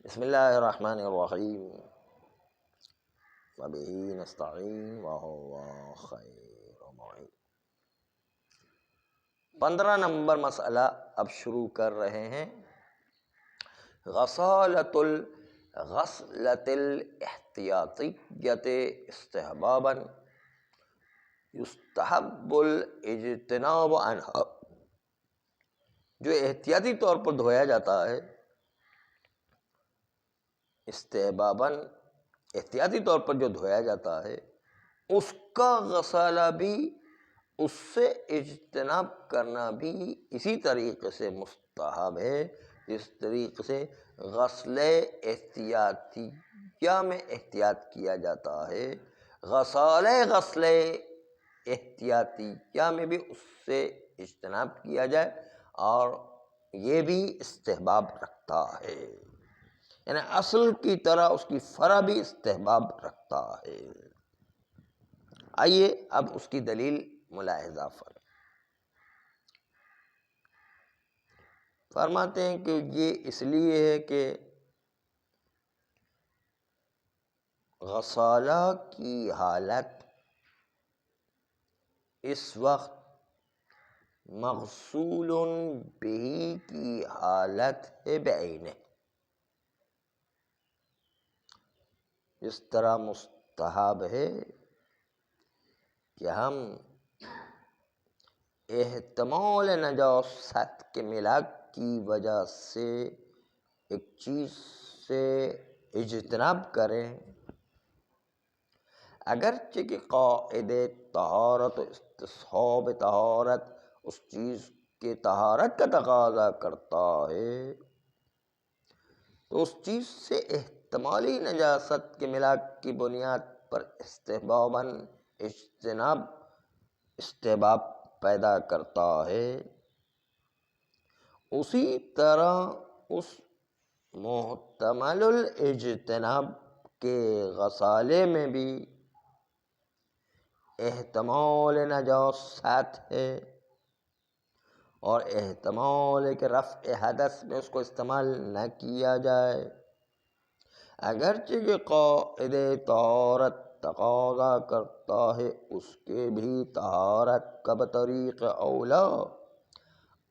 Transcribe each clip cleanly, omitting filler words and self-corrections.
بسم اللہ الرحمن الرحیم وبہ نستعین وہو خیر معین۔ 15 نمبر مسئلہ اب شروع کر رہے ہیں۔ غسالۃ الغسلۃ الاحتیاطیۃ استحبابا یستحب الاجتناب عنہا، جو احتیاطی طور پر دھویا جاتا ہے، استحباباً احتیاطی طور پر جو دھویا جاتا ہے، اس کا غسالہ بھی، اس سے اجتناب کرنا بھی اسی طریقے سے مستحب ہے جس طریقے سے غسل احتیاطیہ میں احتیاط کیا جاتا ہے، غسل احتیاطیہ میں بھی اس سے اجتناب کیا جائے، اور یہ بھی استحباب رکھتا ہے، یعنی اصل کی طرح اس کی فرع بھی استحباب رکھتا ہے۔ آئیے اب اس کی دلیل ملاحظہ فرماتے ہیں کہ یہ اس لیے ہے کہ غسالہ کی حالت اس وقت مغسول بہ کی حالت ہے بعینہ، اس طرح مستحب ہے کہ ہم احتمال نجاست کے ملاک کی وجہ سے ایک چیز سے اجتناب کریں، اگرچہ کہ قاعدہ طہارت و استصحاب طہارت اس چیز کے طہارت کا تقاضا کرتا ہے، تو اس چیز سے احتمالی نجاست کے ملاک کی بنیاد پر استحباباً اجتناب استحباب پیدا کرتا ہے، اسی طرح اس محتمل الاجتناب کے غسالے میں بھی احتمال نجاست ہے، اور احتمال کہ رفع حدث میں اس کو استعمال نہ کیا جائے، اگرچہ کہ قاعدہ طہارت تقاضا کرتا ہے اس کے بھی طہارت کا بطریق اولا،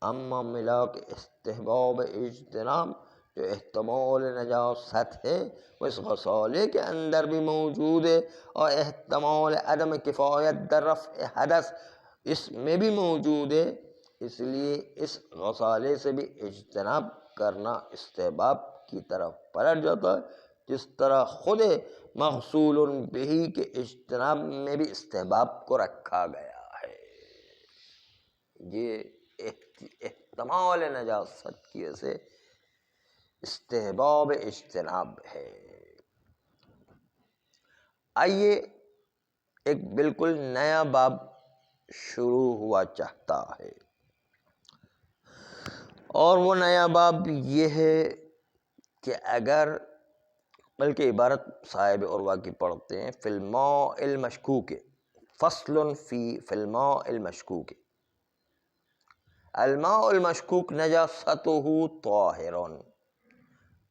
اما ملاک استحباب اجتناب جو احتمال نجاست ہے وہ اس غسالے کے اندر بھی موجود ہے، اور احتمال عدم کفایت در رفع حدث اس میں بھی موجود ہے، اس لیے اس غسالے سے بھی اجتناب کرنا استحباب کی طرف پلٹ جاتا ہے، جس طرح خود مغسول بہ کے اجتناب میں بھی استحباب کو رکھا گیا ہے۔ یہ احتمال نجاست کی وجہ سے استحباب اجتناب ہے۔ آئیے ایک بالکل نیا باب شروع ہوا چاہتا ہے، اور وہ نیا باب یہ ہے کہ اگر، بلکہ عبارت صاحب عروہ کی پڑھتے ہیں، فی الماء المشکوک، فصل فی الماء المشکوک، الماء المشکوک نجاستہ طاہر،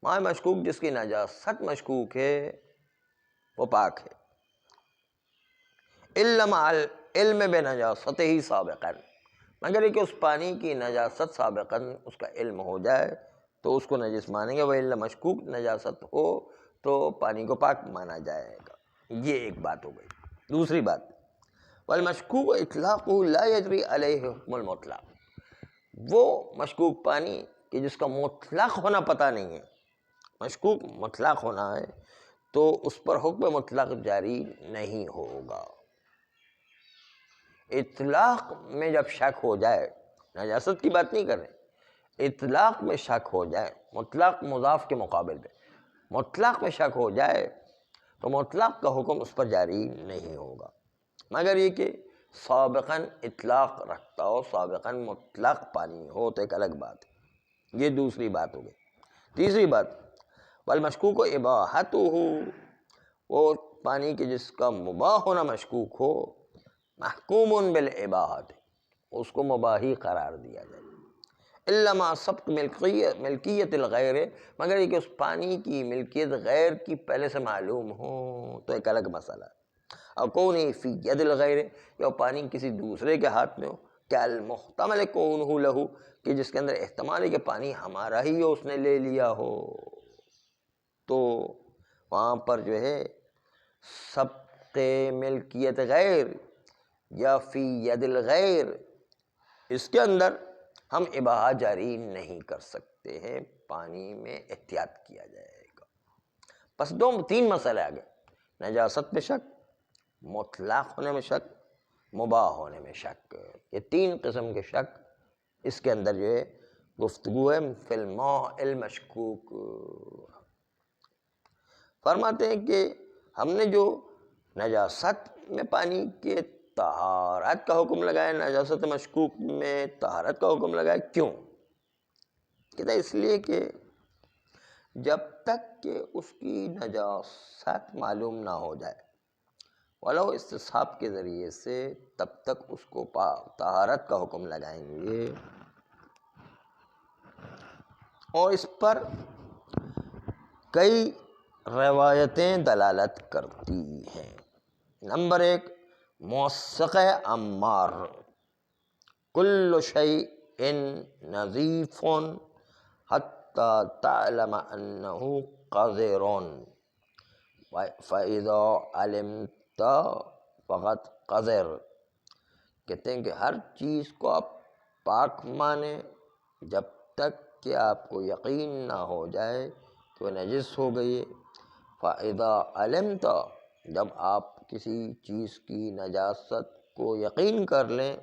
ماء مشکوک جس کی نجاست مشکوک ہے وہ پاک ہے، الا مع العلم بنجاستہ سابقا، مگر یہ کہ اس پانی کی نجاست سابقاً اس کا علم ہو جائے تو اس کو نجس مانیں گے، وَإِلَّا مشکوک نجاست ہو تو پانی کو پاک مانا جائے گا۔ یہ ایک بات ہو گئی۔ دوسری بات، والمشکوک اطلاقہ لا یجری علیہ حکم المطلق، وہ مشکوک پانی کہ جس کا مطلق ہونا پتہ نہیں ہے، مشکوک مطلق ہونا ہے تو اس پر حکم مطلق جاری نہیں ہوگا۔ اطلاق میں جب شک ہو جائے، نجاست کی بات نہیں کر رہے، اطلاق میں شک ہو جائے، مطلق مضاف کے مقابل میں مطلق میں شک ہو جائے تو مطلق کا حکم اس پر جاری نہیں ہوگا، مگر یہ کہ سابقاً اطلاق رکھتا ہو، سابقاً مطلق پانی ہو تو ایک الگ بات ہے۔ یہ دوسری بات ہو گئی۔ تیسری بات، والمشکوک اباحتہ، وہ پانی کے جس کا مباح ہونا مشکوک ہو، محکوم بالاباحۃ، اس کو مباحی قرار دیا جائے، الا ما سبق ملکیت الغیر، مگر یہ کہ اس پانی کی ملکیت غیر کی پہلے سے معلوم ہو تو ایک الگ مسئلہ ہے۔ اور کون فی ید الغیر، یا پانی کسی دوسرے کے ہاتھ میں ہو، کیا المحتمل کونہ لہو، کہ جس کے اندر احتمال ہے کہ پانی ہمارا ہی ہو، اس نے لے لیا ہو، تو وہاں پر جو ہے سبق ملکیت غیر یا فی ید الغیر، اس کے اندر ہم اباحہ جاری نہیں کر سکتے ہیں، پانی میں احتیاط کیا جائے گا۔ بس تین مسئلے آ گئے، نجاست میں شک، مطلق ہونے میں شک، مباح ہونے میں شک، یہ تین قسم کے شک اس کے اندر جو ہے گفتگو ہے فی الماء المشکوک۔ فرماتے ہیں کہ ہم نے جو نجاست میں پانی کے طہارت کا حکم لگایا، نجاست مشکوک میں طہارت کا حکم لگایا، کیوں؟ کہتا ہے اس لیے کہ جب تک کہ اس کی نجاست معلوم نہ ہو جائے ولو استصحاب کے ذریعے سے، تب تک اس کو طہارت کا حکم لگائیں گے۔ اور اس پر کئی روایتیں دلالت کرتی ہیں۔ نمبر 1، موثق عمار، کل شیء نظیف حتی تعلم انہ قذر فاذا علمت فقط قذر۔ کہتے ہیں کہ ہر چیز کو آپ پاک مانیں جب تک کہ آپ کو یقین نہ ہو جائے کہ وہ نجس ہو گئی ہے۔ فَإِذَا عَلِمْتَ، جب آپ کسی چیز کی نجاست کو یقین کر لیں،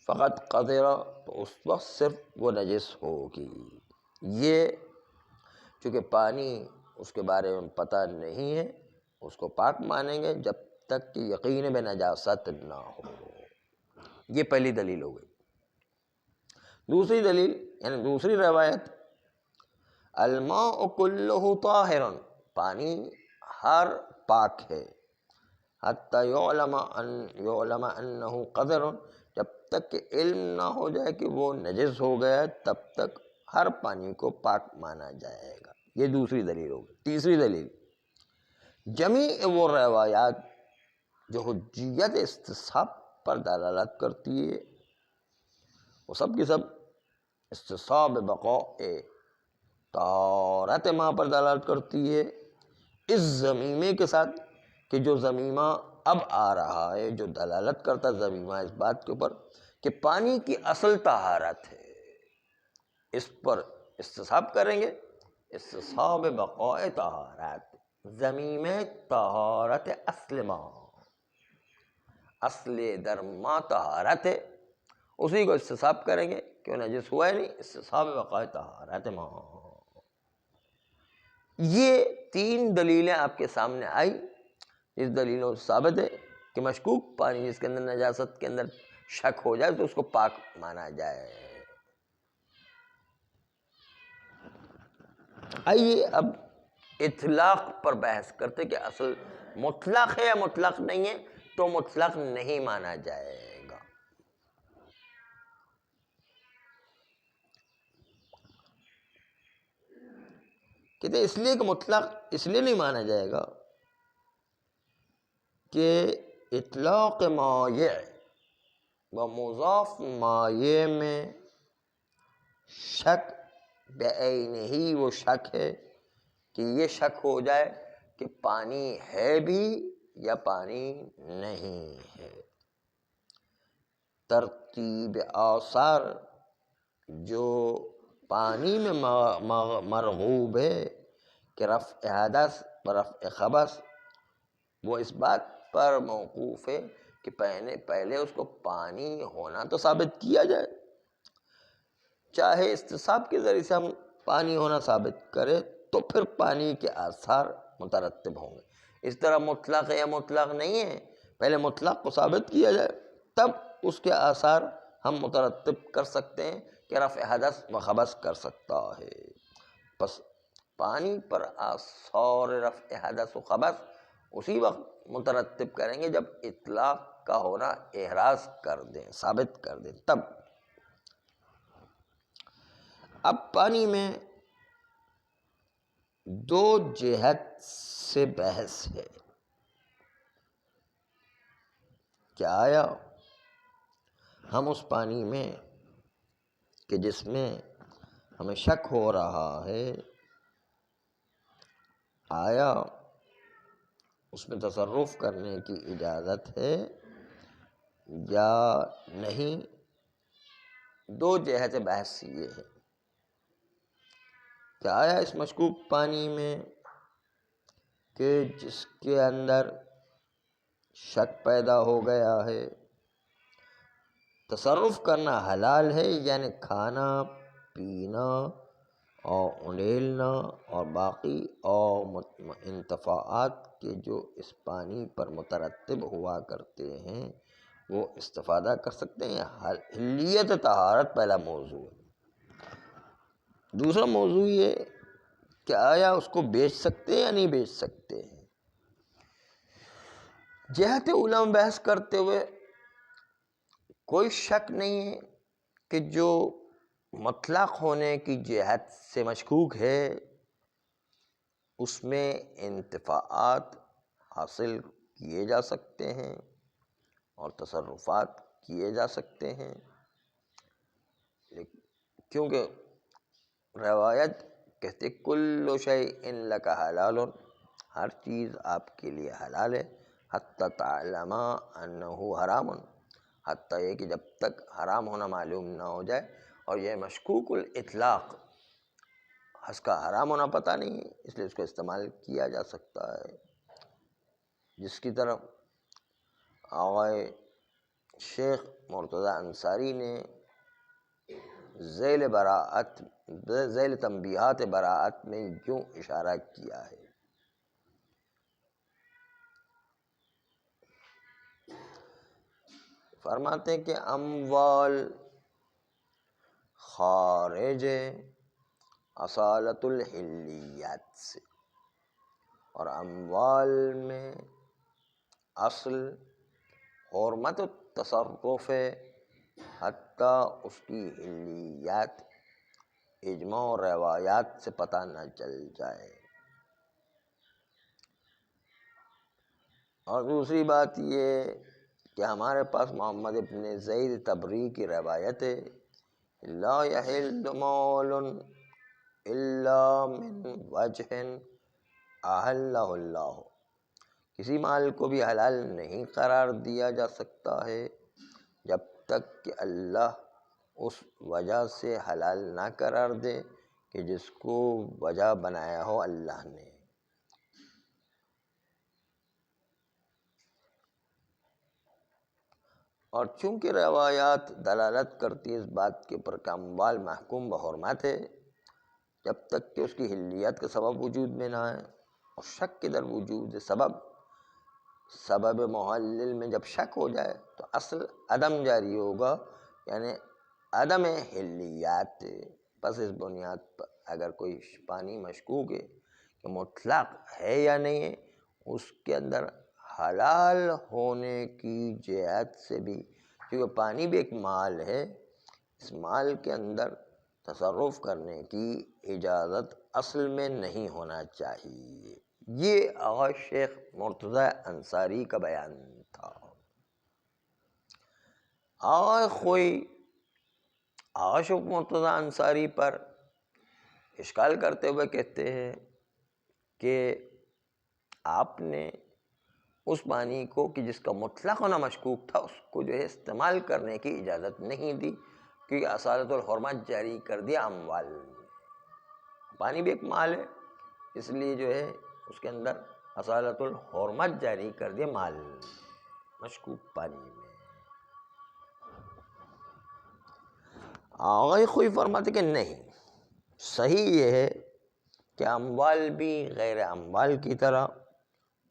فقط قذر، تو اس وقت صرف وہ نجس ہوگی۔ یہ چونکہ پانی اس کے بارے میں پتہ نہیں ہے، اس کو پاک مانیں گے جب تک کہ یقین بے نجاست نہ ہو۔ یہ پہلی دلیل ہو گئی۔ دوسری دلیل یعنی دوسری روایت، الماء کلہ طاہر، پانی ہر پاک ہے، حتی یعلم انہ قذر، جب تک کہ علم نہ ہو جائے کہ وہ نجس ہو گیا ہے، تب تک ہر پانی کو پاک مانا جائے گا۔ یہ دوسری دلیل ہوگی۔ تیسری دلیل، جمیع وہ روایات جو حجیت استصحاب پر دلالت کرتی ہے، وہ سب کی سب استصحاب بقاء طہارت ماء پر دلالت کرتی ہے، اس ضمیمے کے ساتھ کہ جو ضمیمہ اب آ رہا ہے، جو دلالت کرتا ضمیمہ اس بات کے اوپر کہ پانی کی اصل طہارت ہے، اس پر استصحاب کریں گے، استصحاب بقاء طہارت، ضمیمہ طہارت اصل ماء، اصل در ماء طہارت ہے، اسی کو استصحاب کریں گے، کیوں نجس ہوا ہے نہیں، استصحاب بقاء طہارت ماء۔ یہ تین دلیلیں آپ کے سامنے آئی، اس دلیلوں سے ثابت ہے کہ مشکوک پانی جس کے اندر نجاست کے اندر شک ہو جائے تو اس کو پاک مانا جائے۔ آئیے اب اطلاق پر بحث کرتے کہ اصل مطلق ہے یا مطلق نہیں ہے، تو مطلق نہیں مانا جائے گا۔ کہتے اس لیے کہ مطلق اس لیے نہیں مانا جائے گا کہ اطلاق مائع و مضاف مائع میں شک بعینہ ہی وہ شک ہے کہ یہ شک ہو جائے کہ پانی ہے بھی یا پانی نہیں ہے۔ ترتیب آثار جو پانی میں مرغوب ہے کہ رفع حدث و رفع خبث، وہ اس بات پر موقوف ہے کہ پہلے اس کو پانی ہونا تو ثابت کیا جائے، چاہے استصحاب کے ذریعے سے ہم پانی ہونا ثابت کریں تو پھر پانی کے آثار مترتب ہوں گے۔ اس طرح مطلق ہے یا مطلق نہیں ہے، پہلے مطلق کو ثابت کیا جائے تب اس کے آثار ہم مترتب کر سکتے ہیں کہ رفع حدث و خبث کر سکتا ہے۔ بس پانی پر آثار رفع حدث و خبث اسی وقت مترتب کریں گے جب اطلاق کا ہونا احراز کر دیں، ثابت کر دیں، تب۔ اب پانی میں دو جہت سے بحث ہے. کیا آیا ہم اس پانی میں کہ جس میں ہمیں شک ہو رہا ہے، آیا اس میں تصرف کرنے کی اجازت ہے یا نہیں؟ دو جہت بحث یہ ہے کہ آیا اس مشکوک پانی میں کہ جس کے اندر شک پیدا ہو گیا ہے، تصرف کرنا حلال ہے، یعنی کھانا پینا اور انڈیلنا اور باقی اور انتفاعات کے جو اس پانی پر مترتب ہوا کرتے ہیں وہ استفادہ کر سکتے ہیں. حلیت طہارت پہلا موضوع ہے. دوسرا موضوع یہ کہ آیا اس کو بیچ سکتے ہیں یا نہیں بیچ سکتے ہیں. جہت اولیٰ میں بحث کرتے ہوئے کوئی شک نہیں ہے کہ جو مطلق ہونے کی جہت سے مشکوک ہے اس میں انتفاعات حاصل کیے جا سکتے ہیں اور تصرفات کیے جا سکتے ہیں، کیونکہ روایت کہتے کل شیء لک حلال، ہر چیز آپ کے لیے حلال ہے، حتی تعلم انہ حرام، حتیٰ یہ کہ جب تک حرام ہونا معلوم نہ ہو جائے. اور یہ مشکوک الاطلاق، اس کا حرام ہونا پتہ نہیں ہے، اس لیے اس کو استعمال کیا جا سکتا ہے. جس کی طرف آقائے شیخ مرتضی انصاری نے ذیل تنبیہات براءت میں یوں اشارہ کیا ہے. فرماتے ہیں کہ اموال خارج اصالت الحلیات سے، اور اموال میں اصل حرمت التصرف ہے حتیٰ اس کی حلیات اجماع و روایات سے پتہ نہ چل جائے. اور دوسری بات یہ کہ ہمارے پاس محمد ابن زید تبری کی روایت ہے، لا یحل مال الا من وجہ احلہ اللہ، کسی مال کو بھی حلال نہیں قرار دیا جا سکتا ہے جب تک کہ اللہ اس وجہ سے حلال نہ قرار دے کہ جس کو وجہ بنایا ہو اللہ نے. اور چونکہ روایات دلالت کرتی ہے اس بات کے پر کہ اموال محکوم بحرمت ہے جب تک کہ اس کی حلیت کا سبب وجود میں نہ آئے، اور شک کے در وجود سبب محلل میں جب شک ہو جائے تو اصل عدم جاری ہوگا، یعنی عدم حلیات. بس اس بنیاد پر اگر کوئی پانی مشکوک ہے کہ مطلق ہے یا نہیں ہے، اس کے اندر حلال ہونے کی جہت سے بھی، کیونکہ پانی بھی ایک مال ہے، اس مال کے اندر تصرف کرنے کی اجازت اصل میں نہیں ہونا چاہیے. یہ آقا شیخ مرتضی انصاری کا بیان تھا. آقا شیخ مرتضی انصاری پر اشکال کرتے ہوئے کہتے ہیں کہ آپ نے اس پانی کو کہ جس کا مطلق ہونا مشکوک تھا اس کو جو ہے استعمال کرنے کی اجازت نہیں دی، کیونکہ اصالت الحرمت جاری کر دیا اموال میں. پانی بھی ایک مال ہے، اس لیے جو ہے اس کے اندر اصالت الحرمت جاری کر دیا مال مشکوک پانی میں. آغائی خوئی فرماتے کہ نہیں، صحیح یہ ہے کہ اموال بھی غیر اموال کی طرح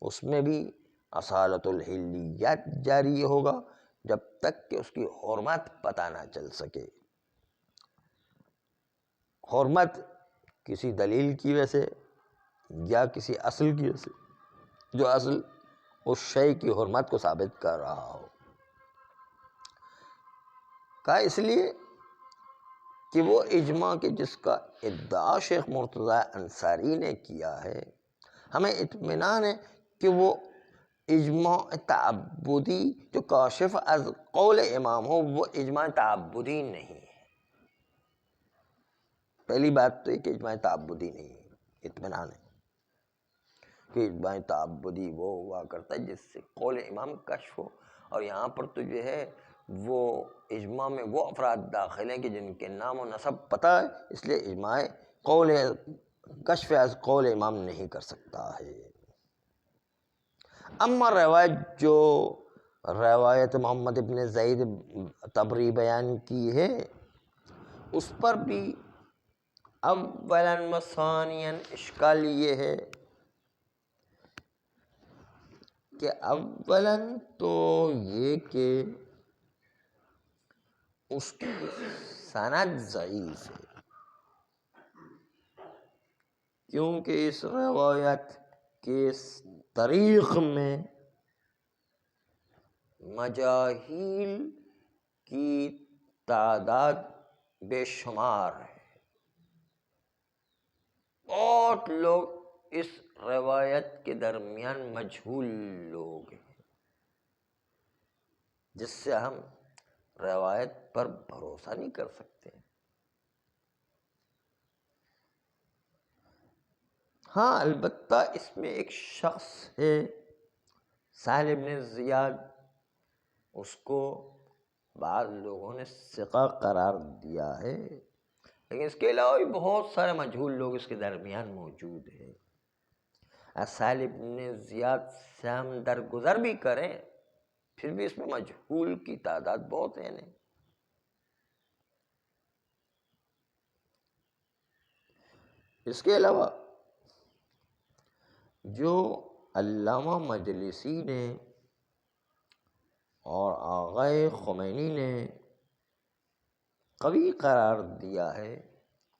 اس میں بھی اصالت الحلیات جاری ہوگا جب تک کہ اس کی حرمت پتہ نہ چل سکے. حرمت کسی دلیل کی وجہ سے یا کسی اصل کی وجہ سے، جو اصل اس شے کی حرمت کو ثابت کر رہا ہو. کہا اس لیے کہ وہ اجماع کے جس کا ادعا شیخ مرتضیٰ انصاری نے کیا ہے، ہمیں اطمینان ہے کہ وہ اجماع تعبدی جو کاشف از قول امام ہو، وہ اجماع تعبدی نہیں ہے۔ پہلی بات تو یہ کہ اجماع تعبدی نہیں ہے، اطمینان ہے کہ اجماع تعبدی وہ ہوا کرتا ہے جس سے قول امام کشف ہو، اور یہاں پر تو جو ہے وہ اجماع میں وہ افراد داخل ہیں کہ جن کے نام و نسب پتہ ہے، اس لیے اجماع قول کشف از قول امام نہیں کر سکتا ہے۔ اما روایت محمد ابن زید طبری بیان کی ہے، اس پر بھی اولاً و ثانیاً اشکال یہ ہے کہ اولاً تو یہ کہ اس کی سند ضعیف ہے، کیونکہ اس روایت کے طریق میں مجاہیل کی تعداد بے شمار ہے۔ بہت لوگ اس روایت کے درمیان مجہول لوگ ہیں، جس سے ہم روایت پر بھروسہ نہیں کر سکتے۔ ہاں البتہ اس میں ایک شخص ہے سہل بن زیاد، اس کو بعض لوگوں نے ثقہ قرار دیا ہے، لیکن اس کے علاوہ بھی بہت سارے مجہول لوگ اس کے درمیان موجود ہیں۔ سہل بن زیاد سے ہم درگزر بھی کریں پھر بھی اس میں مجہول کی تعداد بہت ہے نہیں۔ اس کے علاوہ جو علامہ مجلسی نے اور آغائے خمینی نے قوی قرار دیا ہے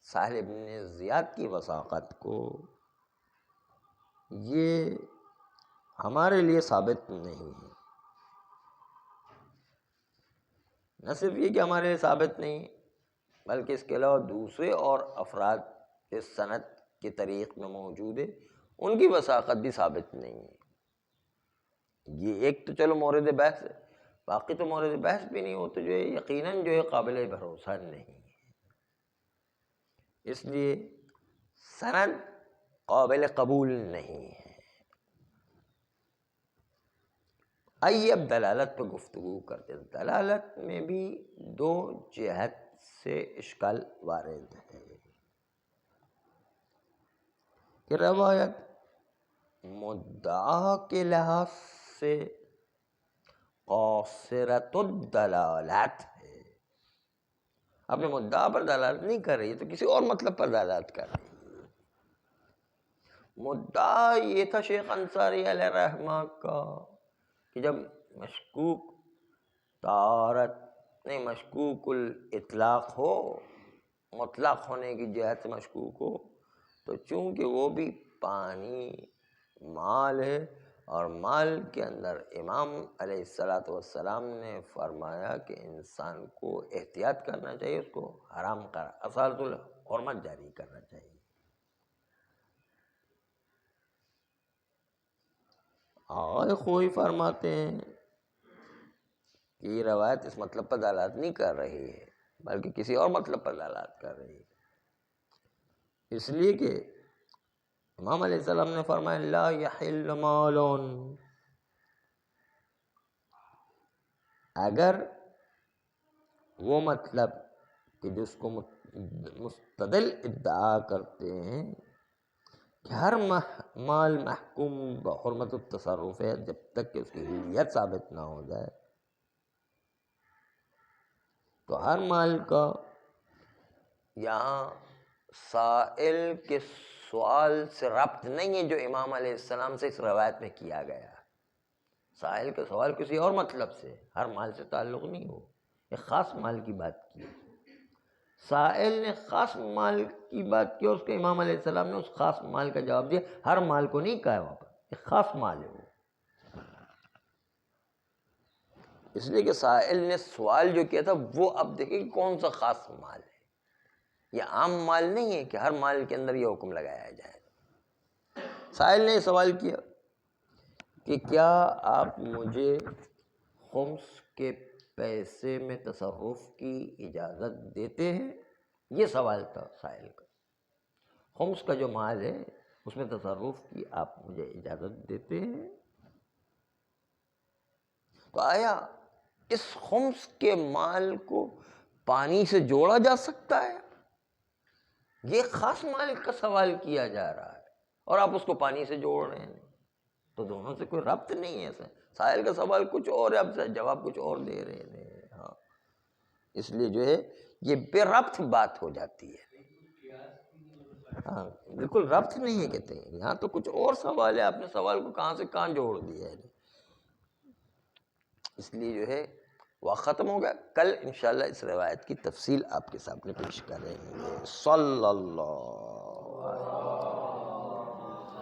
سہل بن زیاد کی وثاقت کو، یہ ہمارے لیے ثابت نہیں ہے۔ نہ صرف یہ کہ ہمارے لیے ثابت نہیں، بلکہ اس کے علاوہ دوسرے اور افراد اس سند کے طریق میں موجود ہے، ان کی وثاقت بھی ثابت نہیں ہے۔ یہ ایک تو چلو مورد بحث ہے، باقی تو مورد بحث بھی نہیں ہو، تو جو ہے یقیناً جو ہے قابل بھروسہ نہیں ہے۔ اس لیے سند قابل قبول نہیں ہے۔ آئیے اب دلالت پہ گفتگو کرتے ہیں۔ دلالت میں بھی دو جہت سے اشکال وارد ہے کہ روایت مدعا کے لحاظ سے قاصرۃ الدلالت ہے، اپنے مدعا پر دلالت نہیں کر رہی ہے تو کسی اور مطلب پر دلالت کر رہی ہے۔ مدعا یہ تھا شیخ انصاری علیہ رحمہ کا کہ جب مشکوک طہارت نہیں مشکوک الاطلاق ہو، مطلق ہونے کی جہت سے مشکوک ہو، تو چونکہ وہ بھی پانی مال ہے، اور مال کے اندر امام علیہ السلام نے فرمایا کہ انسان کو احتیاط کرنا چاہیے، اس کو حرام اصالۃ الحرمت جاری کرنا چاہیے۔ آغائے خوئی فرماتے ہیں کہ یہ روایت اس مطلب پر دلالت نہیں کر رہی ہے بلکہ کسی اور مطلب پر دلالت کر رہی ہے، اس لیے کہ امام علیہ السلام نے فرمایا لا یحل مال، اگر وہ مطلب کہ جس کو مستدل ادعا کرتے ہیں کہ ہر مال محکوم بحرمت التصرف ہے جب تک کہ اس کی حلیت ثابت نہ ہو جائے، تو ہر مال کا یہاں سائل کے سوال سے ربط نہیں ہے جو امام علیہ السلام سے اس روایت میں کیا گیا۔ سائل کا سوال کسی اور مطلب سے، ہر مال سے تعلق نہیں ہو، ایک خاص مال کی بات کی۔ سائل نے خاص مال کی بات کی اور اس کے امام علیہ السلام نے اس خاص مال کا جواب دیا، ہر مال کو نہیں کہا وہاں پر، ایک خاص مال ہے وہ۔ اس لیے کہ سائل نے سوال جو کیا تھا وہ اب دیکھیں کون سا خاص مال ہے، یہ عام مال نہیں ہے کہ ہر مال کے اندر یہ حکم لگایا جائے۔ سائل نے سوال کیا کہ کیا آپ مجھے خمس کے پیسے میں تصرف کی اجازت دیتے ہیں؟ یہ سوال تھا سائل کا۔ خمس کا جو مال ہے اس میں تصرف کی آپ مجھے اجازت دیتے ہیں؟ تو آیا اس خمس کے مال کو پانی سے جوڑا جا سکتا ہے؟ یہ خاص مالک کا سوال کیا جا رہا ہے اور آپ اس کو پانی سے جوڑ رہے ہیں، تو دونوں سے کوئی ربط نہیں ہے۔ سائل کا سوال کچھ اور ہے، آپ جواب کچھ اور دے رہے ہیں۔ ہاں، اس لیے جو ہے یہ بے ربط بات ہو جاتی ہے۔ ہاں بالکل ربط نہیں ہے کہتے ہیں، یہاں تو کچھ اور سوال ہے، آپ نے سوال کو کہاں سے کہاں جوڑ دیا ہے۔ اس لیے جو ہے وقت ختم ہو گیا، کل انشاءاللہ اس روایت کی تفصیل آپ کے سامنے پیش کریں گے۔ صلی اللہ علیہ